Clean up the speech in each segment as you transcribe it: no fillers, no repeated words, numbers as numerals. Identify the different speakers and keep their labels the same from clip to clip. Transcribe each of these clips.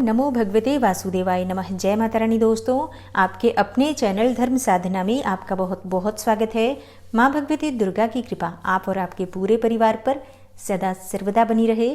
Speaker 1: नमो भगवते वासुदेवाय नमः। जय माता रानी। दोस्तों, आपके अपने चैनल धर्म साधना में आपका बहुत बहुत स्वागत है। माँ भगवती दुर्गा की कृपा आप और आपके पूरे परिवार पर सदा सर्वदा बनी रहे।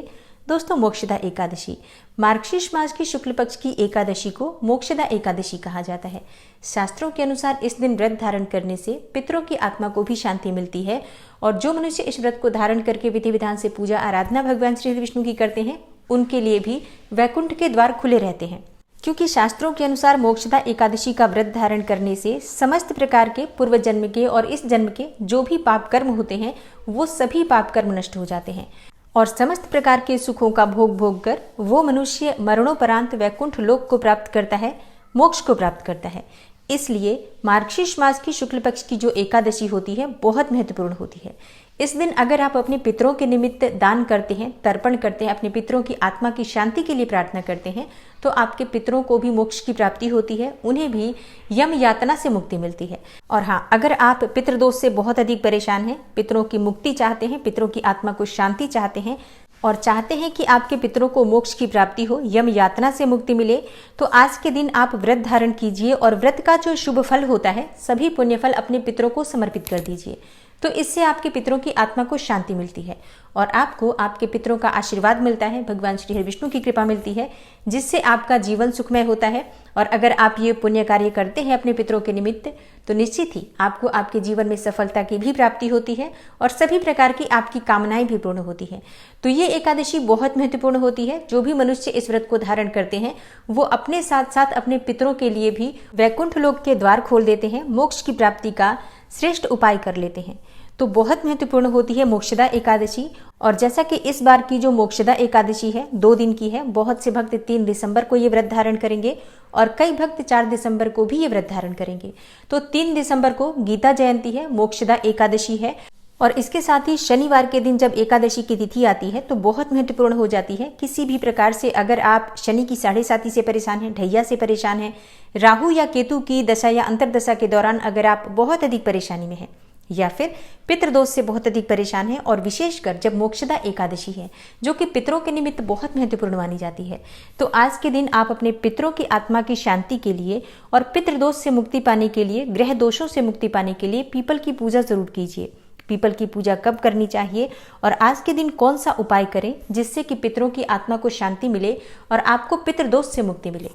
Speaker 1: दोस्तों, मोक्षदा एकादशी मार्गशीर्ष मास की शुक्ल पक्ष की एकादशी को मोक्षदा एकादशी कहा जाता है। शास्त्रों के अनुसार इस दिन व्रत धारण करने से पितरों की आत्मा को भी शांति मिलती है और जो मनुष्य इस व्रत को धारण करके विधि विधान से पूजा आराधना भगवान श्री विष्णु की करते हैं, उनके लिए भी वैकुंठ के द्वार खुले रहते हैं। क्योंकि शास्त्रों के अनुसार मोक्षदा एकादशी का व्रत धारण करने से समस्त प्रकार के पूर्व जन्म के और इस जन्म के जो भी पाप कर्म होते हैं वो सभी पाप कर्म नष्ट हो जाते हैं और समस्त प्रकार के सुखों का भोग भोग कर वो मनुष्य मरणोपरांत वैकुंठ लोक को प्राप्त करता है, मोक्ष को प्राप्त करता है। इसलिए मार्गशीर्ष मास की शुक्ल पक्ष की जो एकादशी होती है बहुत महत्वपूर्ण होती है। इस दिन अगर आप अपने पितरों के निमित्त दान करते हैं, तर्पण करते हैं, अपने पितरों की आत्मा की शांति के लिए प्रार्थना करते हैं, तो आपके पितरों को भी मोक्ष की प्राप्ति होती है, उन्हें भी यम यातना से मुक्ति मिलती है। और हाँ, अगर आप पितृदोष से बहुत अधिक परेशान हैं, पितरों की मुक्ति चाहते हैं, पितरों की आत्मा को शांति चाहते हैं और चाहते हैं कि आपके पितरों को मोक्ष की प्राप्ति हो, यम यातना से मुक्ति मिले, तो आज के दिन आप व्रत धारण कीजिए और व्रत का जो शुभ फल होता है सभी पुण्य फल अपने पितरों को समर्पित कर दीजिए। तो इससे आपके पितरों की आत्मा को शांति मिलती है और आपको आपके पितरों का आशीर्वाद मिलता है, भगवान श्री विष्णु की कृपा मिलती है, जिससे आपका जीवन सुखमय होता है। और अगर आप ये पुण्य कार्य करते हैं अपने पितरों के निमित्त, तो निश्चित ही आपको आपके जीवन में सफलता की भी प्राप्ति होती है और सभी प्रकार की आपकी कामनाएं भी पूर्ण होती है। तो ये एकादशी बहुत महत्वपूर्ण होती है। जो भी मनुष्य इस व्रत को धारण करते हैं वो अपने साथ साथ अपने पितरों के लिए भी वैकुंठ लोक के द्वार खोल देते हैं, मोक्ष की प्राप्ति का श्रेष्ठ उपाय कर लेते हैं। तो बहुत महत्वपूर्ण होती है मोक्षदा एकादशी। और जैसा कि इस बार की जो मोक्षदा एकादशी है 2 दिन की है, बहुत से भक्त 3 दिसंबर को ये व्रत धारण करेंगे और कई भक्त 4 दिसंबर को भी ये व्रत धारण करेंगे। तो 3 दिसंबर को गीता जयंती है, मोक्षदा एकादशी है और इसके साथ ही शनिवार के दिन जब एकादशी की तिथि आती है तो बहुत महत्वपूर्ण हो जाती है। किसी भी प्रकार से अगर आप शनि की 7.5 से परेशान हैं, ढैया से परेशान हैं, राहु या केतु की दशा या अंतरदशा के दौरान अगर आप बहुत अधिक परेशानी में हैं या फिर पितृदोष से बहुत अधिक परेशान है और विशेषकर जब मोक्षदा एकादशी है जो कि पितरों के निमित्त बहुत महत्वपूर्ण मानी जाती है, तो आज के दिन आप अपने पितरों की आत्मा की शांति के लिए और पितृदोष से मुक्ति पाने के लिए, ग्रह दोषों से मुक्ति पाने के लिए पीपल की पूजा जरूर कीजिए। पीपल की पूजा कब करनी चाहिए और आज के दिन कौन सा उपाय करें जिससे कि पितरों की आत्मा को शांति मिले और आपको पितृदोष से मुक्ति मिले।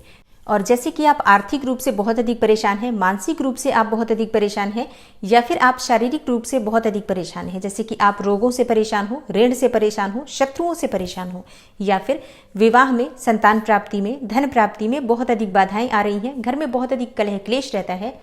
Speaker 1: और जैसे कि आप आर्थिक रूप से बहुत अधिक परेशान हैं, मानसिक रूप से आप बहुत अधिक परेशान हैं या फिर आप शारीरिक रूप से बहुत अधिक परेशान हैं, जैसे कि आप रोगों से परेशान हो, ऋण से परेशान हो, शत्रुओं से परेशान हो या फिर विवाह में, संतान प्राप्ति में, धन प्राप्ति में बहुत अधिक बाधाएं आ रही हैं, घर में बहुत अधिक कलह क्लेश रहता है,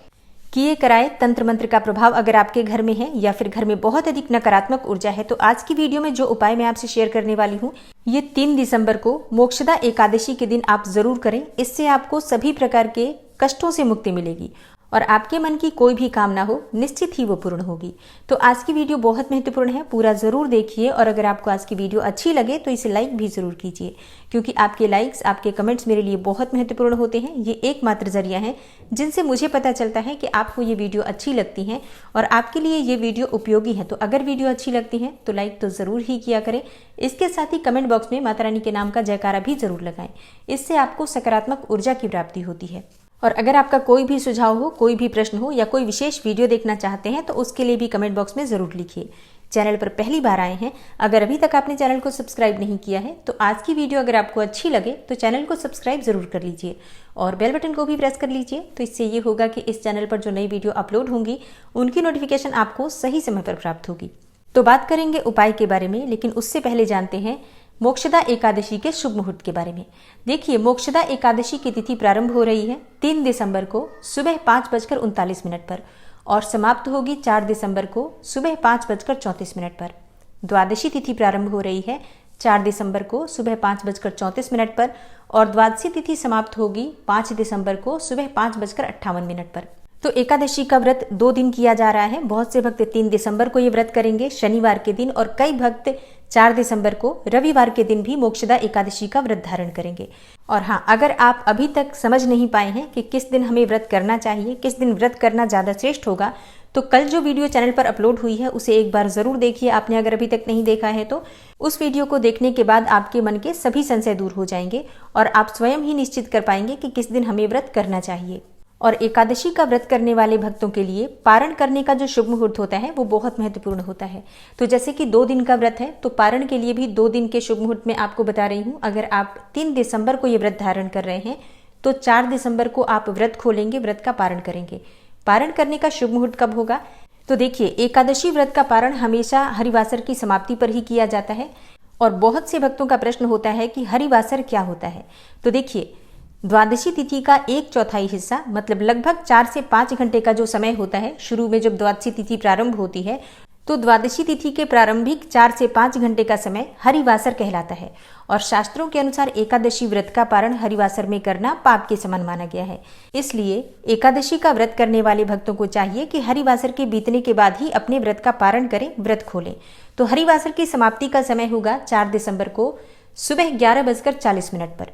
Speaker 1: किए कराए तंत्र मंत्र का प्रभाव अगर आपके घर में है या फिर घर में बहुत अधिक नकारात्मक ऊर्जा है, तो आज की वीडियो में जो उपाय मैं आपसे शेयर करने वाली हूँ ये 3 दिसंबर को मोक्षदा एकादशी के दिन आप जरूर करें। इससे आपको सभी प्रकार के कष्टों से मुक्ति मिलेगी और आपके मन की कोई भी कामना हो निश्चित ही वो पूर्ण होगी। तो आज की वीडियो बहुत महत्वपूर्ण है, पूरा जरूर देखिए और अगर आपको आज की वीडियो अच्छी लगे तो इसे लाइक भी जरूर कीजिए, क्योंकि आपके लाइक्स, आपके कमेंट्स मेरे लिए बहुत महत्वपूर्ण होते हैं। ये एकमात्र जरिया है जिनसे मुझे पता चलता है कि आपको ये वीडियो अच्छी लगती है और आपके लिए ये वीडियो उपयोगी है। तो अगर वीडियो अच्छी लगती है तो लाइक तो जरूर ही किया करें। इसके साथ ही कमेंट बॉक्स में माता रानी के नाम का जयकारा भी जरूर लगाएं, इससे आपको सकारात्मक ऊर्जा की प्राप्ति होती है। और अगर आपका कोई भी सुझाव हो, कोई भी प्रश्न हो या कोई विशेष वीडियो देखना चाहते हैं तो उसके लिए भी कमेंट बॉक्स में जरूर लिखिए। चैनल पर पहली बार आए हैं, अगर अभी तक आपने चैनल को सब्सक्राइब नहीं किया है तो आज की वीडियो अगर आपको अच्छी लगे तो चैनल को सब्सक्राइब जरूर कर लीजिए और बेल बटन को भी प्रेस कर लीजिए। तो इससे ये होगा कि इस चैनल पर जो नई वीडियो अपलोड होंगी उनकी नोटिफिकेशन आपको सही समय पर प्राप्त होगी। तो बात करेंगे उपाय के बारे में, लेकिन उससे पहले जानते हैं मोक्षदा एकादशी के शुभ मुहूर्त के बारे में। देखिए, मोक्षदा एकादशी की तिथि प्रारंभ हो रही है 3 दिसंबर को सुबह 5:39 पर और समाप्त होगी 4 दिसंबर को सुबह 5:34 पर। द्वादशी तिथि प्रारंभ हो रही है 4 दिसंबर को सुबह 5:34 पर और द्वादशी तिथि समाप्त होगी 5 दिसंबर को सुबह 5:58 पर। तो एकादशी का व्रत 2 दिन किया जा रहा है। बहुत से भक्त 3 दिसंबर को ये व्रत करेंगे शनिवार के दिन और कई भक्त 4 दिसंबर को रविवार के दिन भी मोक्षदा एकादशी का व्रत धारण करेंगे। और हाँ, अगर आप अभी तक समझ नहीं पाए हैं कि किस दिन हमें व्रत करना चाहिए, किस दिन व्रत करना ज़्यादा श्रेष्ठ होगा, तो कल जो वीडियो चैनल पर अपलोड हुई है उसे एक बार जरूर देखिए, आपने अगर अभी तक नहीं देखा है तो। उस वीडियो को देखने के बाद आपके मन के सभी संशय दूर हो जाएंगे और आप स्वयं ही निश्चित कर पाएंगे कि किस दिन हमें व्रत करना चाहिए। और एकादशी का व्रत करने वाले भक्तों के लिए पारण करने का जो शुभ मुहूर्त होता है वो बहुत महत्वपूर्ण होता है। तो जैसे कि 2 दिन का व्रत है तो पारण के लिए भी 2 दिन के शुभ मुहूर्त में आपको बता रही हूँ। अगर आप 3 दिसंबर को ये व्रत धारण कर रहे हैं तो 4 दिसंबर को आप व्रत खोलेंगे, व्रत का पारण करेंगे। पारण करने का शुभ मुहूर्त कब होगा? तो देखिए, एकादशी व्रत का पारण हमेशा हरिवासर की समाप्ति पर ही किया जाता है। और बहुत से भक्तों का प्रश्न होता है कि हरिवासर क्या होता है। तो देखिए, द्वादशी तिथि का 1/4 हिस्सा मतलब लगभग 4 से 5 घंटे का जो समय होता है, शुरू में जब द्वादशी तिथि प्रारंभ होती है तो द्वादशी तिथि के प्रारंभिक 4 से 5 घंटे का समय हरिवासर कहलाता है। और शास्त्रों के अनुसार एकादशी व्रत का पारण हरिवासर में करना पाप के समान माना गया है। इसलिए एकादशी का व्रत करने वाले भक्तों को चाहिए कि हरिवासर के बीतने के बाद ही अपने व्रत का पारण करें, व्रत खोलें। तो हरिवासर की समाप्ति का समय होगा 4 दिसंबर को सुबह 11:40 पर।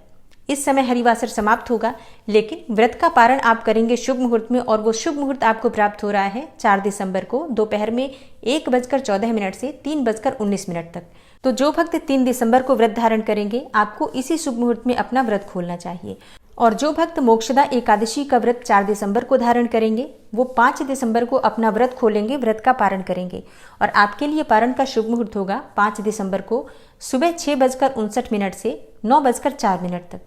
Speaker 1: इस समय हरिवासर समाप्त होगा, लेकिन व्रत का पारण आप करेंगे शुभ मुहूर्त में, और वो शुभ मुहूर्त आपको प्राप्त हो रहा है 4 दिसंबर को दोपहर में 1:14 से 3:19 तक। तो जो भक्त 3 दिसंबर को व्रत धारण करेंगे आपको इसी शुभ मुहूर्त में अपना व्रत खोलना चाहिए। और जो भक्त मोक्षदा एकादशी का व्रत 4 दिसंबर को धारण करेंगे वो 5 दिसंबर को अपना व्रत खोलेंगे, व्रत का पारण करेंगे। और आपके लिए पारण का शुभ मुहूर्त होगा 5 दिसंबर को सुबह 6:59 से 9:04 तक।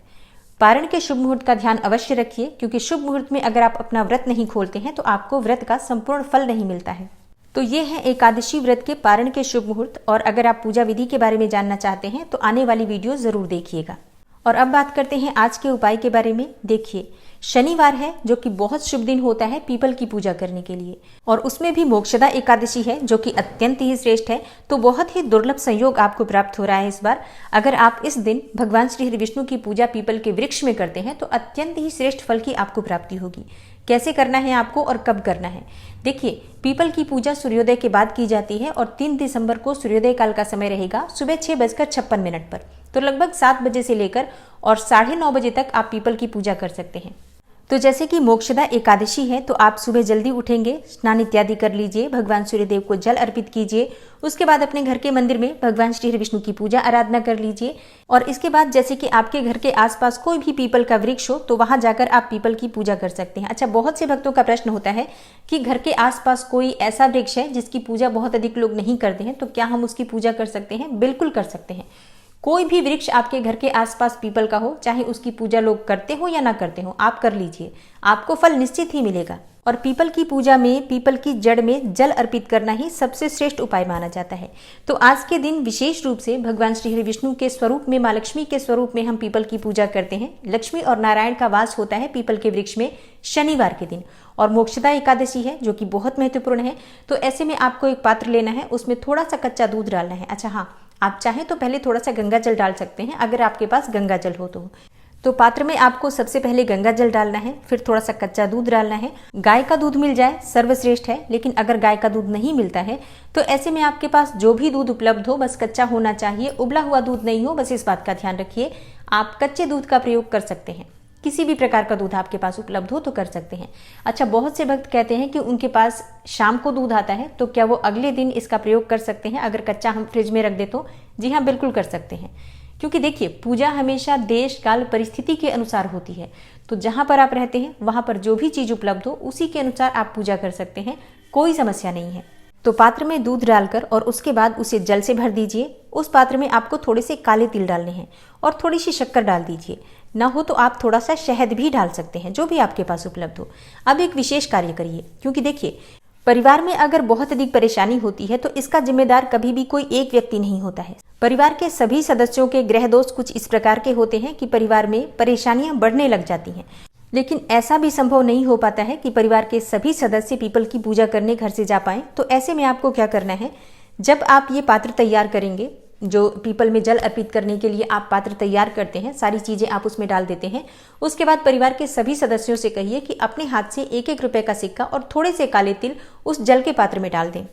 Speaker 1: पारण के शुभ मुहूर्त का ध्यान अवश्य रखिए, क्योंकि शुभ मुहूर्त में अगर आप अपना व्रत नहीं खोलते हैं तो आपको व्रत का संपूर्ण फल नहीं मिलता है। तो ये है एकादशी व्रत के पारण के शुभ मुहूर्त। और अगर आप पूजा विधि के बारे में जानना चाहते हैं तो आने वाली वीडियो जरूर देखिएगा। और अब बात करते हैं आज के उपाय के बारे में। देखिए, शनिवार है जो कि बहुत शुभ दिन होता है पीपल की पूजा करने के लिए, और उसमें भी मोक्षदा एकादशी है जो कि अत्यंत ही श्रेष्ठ है। तो बहुत ही दुर्लभ संयोग आपको प्राप्त हो रहा है इस बार। अगर आप इस दिन भगवान श्री हरि विष्णु की पूजा पीपल के वृक्ष में करते हैं तो अत्यंत ही श्रेष्ठ फल की आपको प्राप्ति होगी। कैसे करना है आपको और कब करना है? देखिए, पीपल की पूजा सूर्योदय के बाद की जाती है और 3 दिसंबर को सूर्योदय काल का समय रहेगा सुबह 6:56 पर। तो लगभग 7 बजे से लेकर और 9:30 बजे तक आप पीपल की पूजा कर सकते हैं। तो जैसे कि मोक्षदा एकादशी है तो आप सुबह जल्दी उठेंगे, स्नान इत्यादि कर लीजिए, भगवान सूर्यदेव को जल अर्पित कीजिए। उसके बाद अपने घर के मंदिर में भगवान श्री हरि विष्णु की पूजा आराधना कर लीजिए। और इसके बाद जैसे कि आपके घर के आसपास कोई भी पीपल का वृक्ष हो तो वहां जाकर आप पीपल की पूजा कर सकते हैं। अच्छा, बहुत से भक्तों का प्रश्न होता है कि घर के आसपास कोई ऐसा वृक्ष है जिसकी पूजा बहुत अधिक लोग नहीं करते हैं, तो क्या हम उसकी पूजा कर सकते हैं? बिल्कुल कर सकते हैं। कोई भी वृक्ष आपके घर के आसपास पीपल का हो, चाहे उसकी पूजा लोग करते हो या ना करते हो, आप कर लीजिए, आपको फल निश्चित ही मिलेगा। और पीपल की पूजा में पीपल की जड़ में जल अर्पित करना ही सबसे श्रेष्ठ उपाय माना जाता है। तो आज के दिन विशेष रूप से भगवान श्री हरि विष्णु के स्वरूप में, माँ लक्ष्मी के स्वरूप में हम पीपल की पूजा करते हैं। लक्ष्मी और नारायण का वास होता है पीपल के वृक्ष में शनिवार के दिन। और मोक्षदा एकादशी है जो कि बहुत महत्वपूर्ण है। तो ऐसे में आपको एक पात्र लेना है, उसमें थोड़ा सा कच्चा दूध डालना है। अच्छा हाँ, आप चाहें तो पहले थोड़ा सा गंगा जल डाल सकते हैं अगर आपके पास गंगा जल हो तो पात्र में आपको सबसे पहले गंगा जल डालना है, फिर थोड़ा सा कच्चा दूध डालना है। गाय का दूध मिल जाए सर्वश्रेष्ठ है, लेकिन अगर गाय का दूध नहीं मिलता है तो ऐसे में आपके पास जो भी दूध उपलब्ध हो, बस कच्चा होना चाहिए, उबला हुआ दूध नहीं हो, बस इस बात का ध्यान रखिए। आप कच्चे दूध का प्रयोग कर सकते हैं, किसी भी प्रकार का दूध आपके पास उपलब्ध हो तो कर सकते हैं। अच्छा, बहुत से भक्त कहते हैं कि उनके पास शाम को दूध आता है, तो क्या वो अगले दिन इसका प्रयोग कर सकते हैं अगर कच्चा हम फ्रिज में रख दे तो? जी हाँ, बिल्कुल कर सकते हैं, क्योंकि देखिए, पूजा हमेशा देश काल परिस्थिति के अनुसार होती है। तो जहां पर आप रहते हैं वहां पर जो भी चीज उपलब्ध हो उसी के अनुसार आप पूजा कर सकते हैं, कोई समस्या नहीं है। तो पात्र में दूध डालकर और उसके बाद उसे जल से भर दीजिए। उस पात्र में आपको थोड़े से काले तिल डालने हैं और थोड़ी सी शक्कर डाल दीजिए। ना हो तो आप थोड़ा सा शहद भी डाल सकते हैं, जो भी आपके पास उपलब्ध हो। अब एक विशेष कार्य करिए, क्योंकि देखिए, परिवार में अगर बहुत अधिक परेशानी होती है तो इसका जिम्मेदार कभी भी कोई एक व्यक्ति नहीं होता है। परिवार के सभी सदस्यों के ग्रह दोष कुछ इस प्रकार के होते हैं कि परिवार में परेशानियां बढ़ने लग जाती हैं। लेकिन ऐसा भी संभव नहीं हो पाता है कि परिवार के सभी सदस्य पीपल की पूजा करने घर से जा पाएं। तो ऐसे में आपको क्या करना है, जब आप ये पात्र तैयार करेंगे, जो पीपल में जल अर्पित करने के लिए आप पात्र तैयार करते हैं, सारी चीजें आप उसमें डाल देते हैं। उसके बाद परिवार के सभी सदस्यों से कहिए कि अपने हाथ से 1-1 रुपए का सिक्का और थोड़े से काले तिल उस जल के पात्र में डाल दें।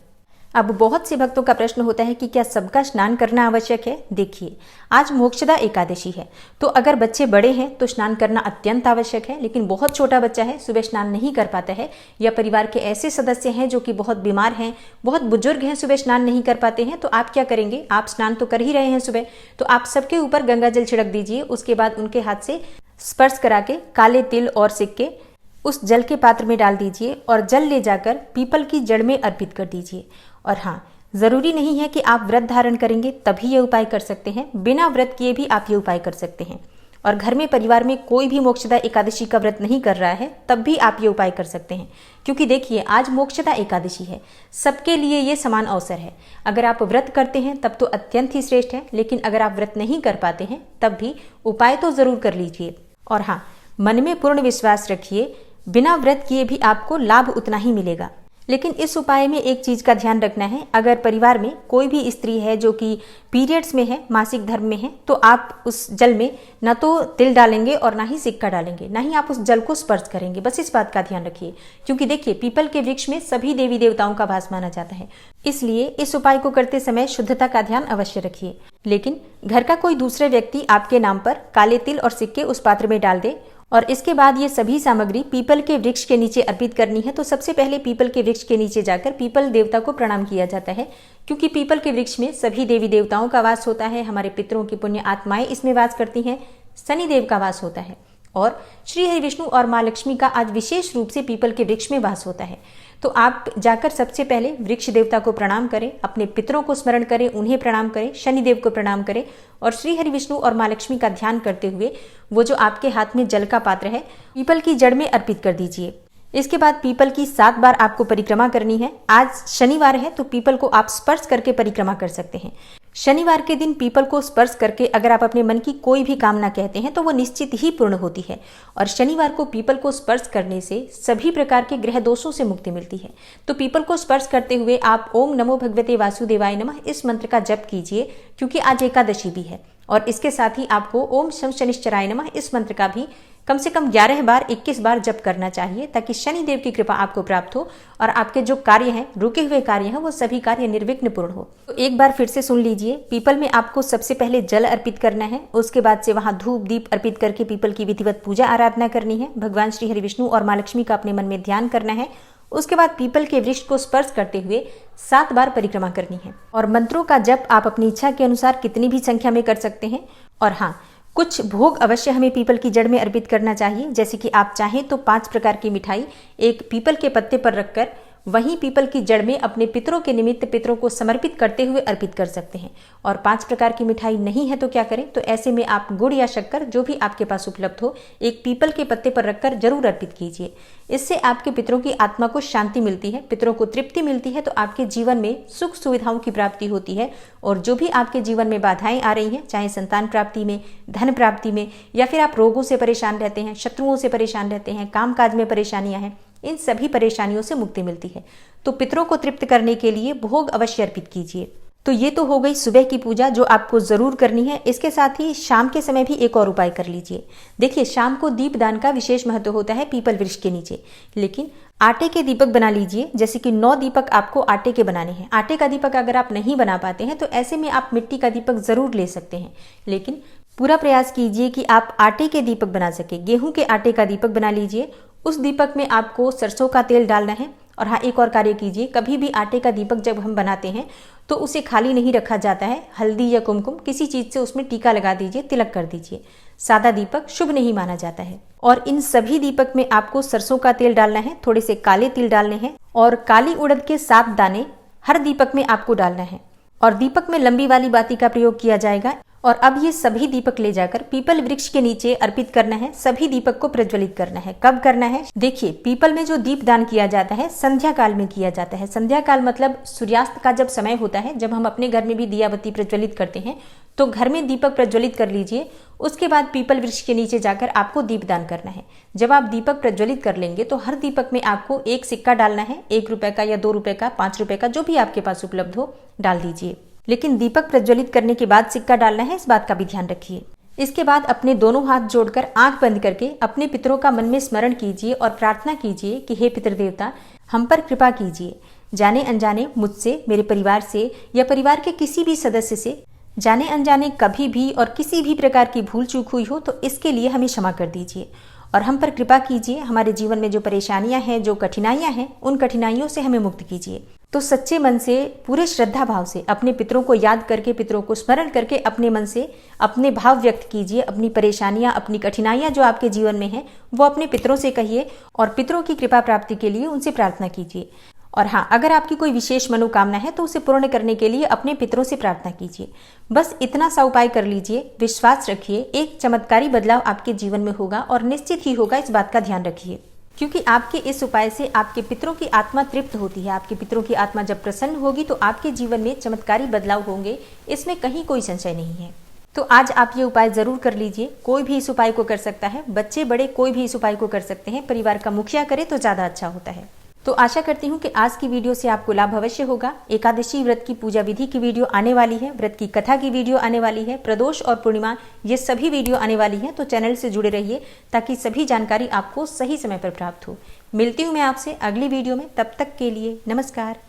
Speaker 1: अब बहुत से भक्तों का प्रश्न होता है कि क्या सबका स्नान करना आवश्यक है। देखिए, आज मोक्षदा एकादशी है, तो अगर बच्चे बड़े हैं तो स्नान करना अत्यंत आवश्यक है, लेकिन बहुत छोटा बच्चा है, सुबह स्नान नहीं कर पाता है, या परिवार के ऐसे सदस्य हैं जो कि बहुत बीमार हैं, बहुत बुजुर्ग हैं, सुबह स्नान नहीं कर पाते हैं, तो आप क्या करेंगे, आप स्नान तो कर ही रहे हैं सुबह, तो आप सबके ऊपर गंगा जल छिड़क दीजिए। उसके बाद उनके हाथ से स्पर्श करा के काले तिल और सिक्के उस जल के पात्र में डाल दीजिए और जल ले जाकर पीपल की जड़ में अर्पित कर दीजिए। और हाँ, जरूरी नहीं है कि आप व्रत धारण करेंगे तभी ये उपाय कर सकते हैं, बिना व्रत किए भी आप ये उपाय कर सकते हैं। और घर में परिवार में कोई भी मोक्षदा एकादशी का व्रत नहीं कर रहा है तब भी आप ये उपाय कर सकते हैं, क्योंकि देखिए आज मोक्षदा एकादशी है, सबके लिए ये समान अवसर है। अगर आप व्रत करते हैं तब तो अत्यंत ही श्रेष्ठ है, लेकिन अगर आप व्रत नहीं कर पाते हैं तब भी उपाय तो जरूर कर लीजिए। और हाँ, मन में पूर्ण विश्वास रखिए, बिना व्रत किए भी आपको लाभ उतना ही मिलेगा। लेकिन इस उपाय में एक चीज का ध्यान रखना है, अगर परिवार में कोई भी स्त्री है जो कि पीरियड्स में है, मासिक धर्म में है, तो आप उस जल में न तो तिल डालेंगे और ना ही सिक्का डालेंगे, ना ही आप उस जल को स्पर्श करेंगे। बस इस बात का ध्यान रखिए, क्योंकि देखिए पीपल के वृक्ष में सभी देवी देवताओं का वास माना जाता है, इसलिए इस उपाय को करते समय शुद्धता का ध्यान अवश्य रखिए। लेकिन घर का कोई दूसरे व्यक्ति आपके नाम पर काले तिल और सिक्के उस पात्र में डाल दे और इसके बाद ये सभी सामग्री पीपल के वृक्ष के नीचे अर्पित करनी है, तो सबसे पहले पीपल के वृक्ष के नीचे जाकर पीपल देवता को प्रणाम किया जाता है, क्योंकि पीपल के वृक्ष में सभी देवी देवताओं का वास होता है, हमारे पितरों की पुण्य आत्माएं इसमें वास करती हैं, शनिदेव का वास होता है और श्री हरि विष्णु और माँ लक्ष्मी का आज विशेष रूप से पीपल के वृक्ष में वास होता है। तो आप जाकर सबसे पहले वृक्ष देवता को प्रणाम करें, अपने पितरों को स्मरण करें, उन्हें प्रणाम करें, शनिदेव को प्रणाम करें और श्री हरि विष्णु और माँ लक्ष्मी का ध्यान करते हुए वो जो आपके हाथ में जल का पात्र है पीपल की जड़ में अर्पित कर दीजिए। इसके बाद पीपल की 7 बार आपको परिक्रमा करनी है। आज शनिवार है तो पीपल को आप स्पर्श करके परिक्रमा कर सकते हैं। शनिवार के दिन पीपल को स्पर्श करके अगर आप अपने मन की कोई भी कामना कहते हैं तो वो निश्चित ही पूर्ण होती है। और शनिवार को पीपल को स्पर्श करने से सभी प्रकार के ग्रह दोषों से मुक्ति मिलती है। तो पीपल को स्पर्श करते हुए आप ओम नमो भगवते वासुदेवाय नमः इस मंत्र का जप कीजिए, क्योंकि आज एकादशी भी है। और इसके साथ ही आपको ओम शं शनिश्चराय नमः इस मंत्र का भी कम से कम 11 बार 21 बार जप करना चाहिए, ताकि शनिदेव की कृपा आपको प्राप्त हो और आपके जो कार्य हैं, रुके हुए कार्य हैं, वो सभी कार्य निर्विघ्न पूर्ण हो। तो एक बार फिर से सुन लीजिए, पीपल में आपको सबसे पहले जल अर्पित करना है, उसके बाद से वहां धूप दीप अर्पित करके पीपल की विधिवत पूजा आराधना करनी है, भगवान श्री हरि विष्णु और माँ लक्ष्मी का अपने मन में ध्यान करना है। उसके बाद पीपल के वृक्ष को स्पर्श करते हुए 7 बार परिक्रमा करनी है। और मंत्रों का जप आप अपनी इच्छा के अनुसार कितनी भी संख्या में कर सकते हैं। और हाँ, कुछ भोग अवश्य हमें पीपल की जड़ में अर्पित करना चाहिए, जैसे कि आप चाहें तो 5 प्रकार की मिठाई एक पीपल के पत्ते पर रखकर वहीं पीपल की जड़ में अपने पितरों के निमित्त पितरों को समर्पित करते हुए अर्पित कर सकते हैं। और 5 प्रकार की मिठाई नहीं है तो क्या करें, तो ऐसे में आप गुड़ या शक्कर जो भी आपके पास उपलब्ध हो एक पीपल के पत्ते पर रखकर जरूर अर्पित कीजिए। इससे आपके पितरों की आत्मा को शांति मिलती है, पितरों को तृप्ति मिलती है, तो आपके जीवन में सुख सुविधाओं की प्राप्ति होती है। और जो भी आपके जीवन में बाधाएं आ रही हैं, चाहे संतान प्राप्ति में, धन प्राप्ति में, या फिर आप रोगों से परेशान रहते हैं, शत्रुओं से परेशान रहते हैं, काम काज में परेशानियां हैं, इन सभी परेशानियों से मुक्ति मिलती है। तो पितरों को तृप्त करने के लिए भोग अवश्य अर्पित कीजिए। तो ये तो हो गई सुबह की पूजा जो आपको जरूर करनी है। इसके साथ ही शाम के समय भी एक और उपाय कर लीजिए। देखिए, शाम को दीपदान का विशेष महत्व होता है पीपल वृक्ष के नीचे, लेकिन आटे के दीपक बना लीजिए। जैसे कि 9 दीपक आपको आटे के बनाने हैं। आटे का दीपक अगर आप नहीं बना पाते हैं तो ऐसे में आप मिट्टी का दीपक जरूर ले सकते हैं, लेकिन पूरा प्रयास कीजिए कि आप आटे के दीपक बना सके। गेहूं के आटे का दीपक बना लीजिए। उस दीपक में आपको सरसों का तेल डालना है। और हाँ, एक और कार्य कीजिए, कभी भी आटे का दीपक जब हम बनाते हैं तो उसे खाली नहीं रखा जाता है। हल्दी या कुमकुम किसी चीज से उसमें टीका लगा दीजिए, तिलक कर दीजिए। सादा दीपक शुभ नहीं माना जाता है। और इन सभी दीपक में आपको सरसों का तेल डालना है, थोड़े से काले तिल डालने हैं और काली उड़द के 7 दाने हर दीपक में आपको डालना है। और दीपक में लंबी वाली बाती का प्रयोग किया जाएगा। और अब ये सभी दीपक ले जाकर पीपल वृक्ष के नीचे अर्पित करना है। सभी दीपक को प्रज्वलित करना है। कब करना है? देखिए, पीपल में जो दीप दान किया जाता है संध्या काल में किया जाता है। संध्या काल मतलब सूर्यास्त का जब समय होता है, जब हम अपने घर में भी दिया बत्ती प्रज्वलित करते हैं, तो घर में दीपक प्रज्वलित कर लीजिए। उसके बाद पीपल वृक्ष के नीचे जाकर आपको दीपदान करना है। जब आप दीपक प्रज्वलित कर लेंगे तो हर दीपक में आपको एक सिक्का डालना है, 1 रुपए का या 2 रुपए का, 5 रुपए का, जो भी आपके पास उपलब्ध हो डाल दीजिए। लेकिन दीपक प्रज्वलित करने के बाद सिक्का डालना है, इस बात का भी ध्यान रखिए। इसके बाद अपने दोनों हाथ जोड़कर आंख बंद करके अपने पितरों का मन में स्मरण कीजिए और प्रार्थना कीजिए कि हे पितृदेवता, हम पर कृपा कीजिए। जाने अनजाने मुझसे, मेरे परिवार से या परिवार के किसी भी सदस्य से जाने अनजाने कभी भी और किसी भी प्रकार की भूल चूक हुई हो तो इसके लिए हमें क्षमा कर दीजिए और हम पर कृपा कीजिए। हमारे जीवन में जो परेशानियां हैं, जो कठिनाइयां हैं, उन कठिनाइयों से हमें मुक्त कीजिए। तो सच्चे मन से, पूरे श्रद्धा भाव से अपने पितरों को याद करके, पितरों को स्मरण करके अपने मन से अपने भाव व्यक्त कीजिए। अपनी परेशानियां, अपनी कठिनाइयां जो आपके जीवन में हैं वो अपने पितरों से कहिए और पितरों की कृपा प्राप्ति के लिए उनसे प्रार्थना कीजिए। और हाँ, अगर आपकी कोई विशेष मनोकामना है तो उसे पूर्ण करने के लिए अपने पितरों से प्रार्थना कीजिए। बस इतना सा उपाय कर लीजिए, विश्वास रखिए, एक चमत्कारी बदलाव आपके जीवन में होगा और निश्चित ही होगा, इस बात का ध्यान रखिए। क्योंकि आपके इस उपाय से आपके पितरों की आत्मा तृप्त होती है। आपके पितरों की आत्मा जब प्रसन्न होगी तो आपके जीवन में चमत्कारी बदलाव होंगे, इसमें कहीं कोई संशय नहीं है। तो आज आप ये उपाय जरूर कर लीजिए। कोई भी इस उपाय को कर सकता है, बच्चे बड़े कोई भी इस उपाय को कर सकते हैं। परिवार का मुखिया करे तो ज्यादा अच्छा होता है। तो आशा करती हूँ कि आज की वीडियो से आपको लाभ अवश्य होगा। एकादशी व्रत की पूजा विधि की वीडियो आने वाली है, व्रत की कथा की वीडियो आने वाली है, प्रदोष और पूर्णिमा ये सभी वीडियो आने वाली है। तो चैनल से जुड़े रहिए ताकि सभी जानकारी आपको सही समय पर प्राप्त हो। मिलती हूँ मैं आपसे अगली वीडियो में, तब तक के लिए नमस्कार।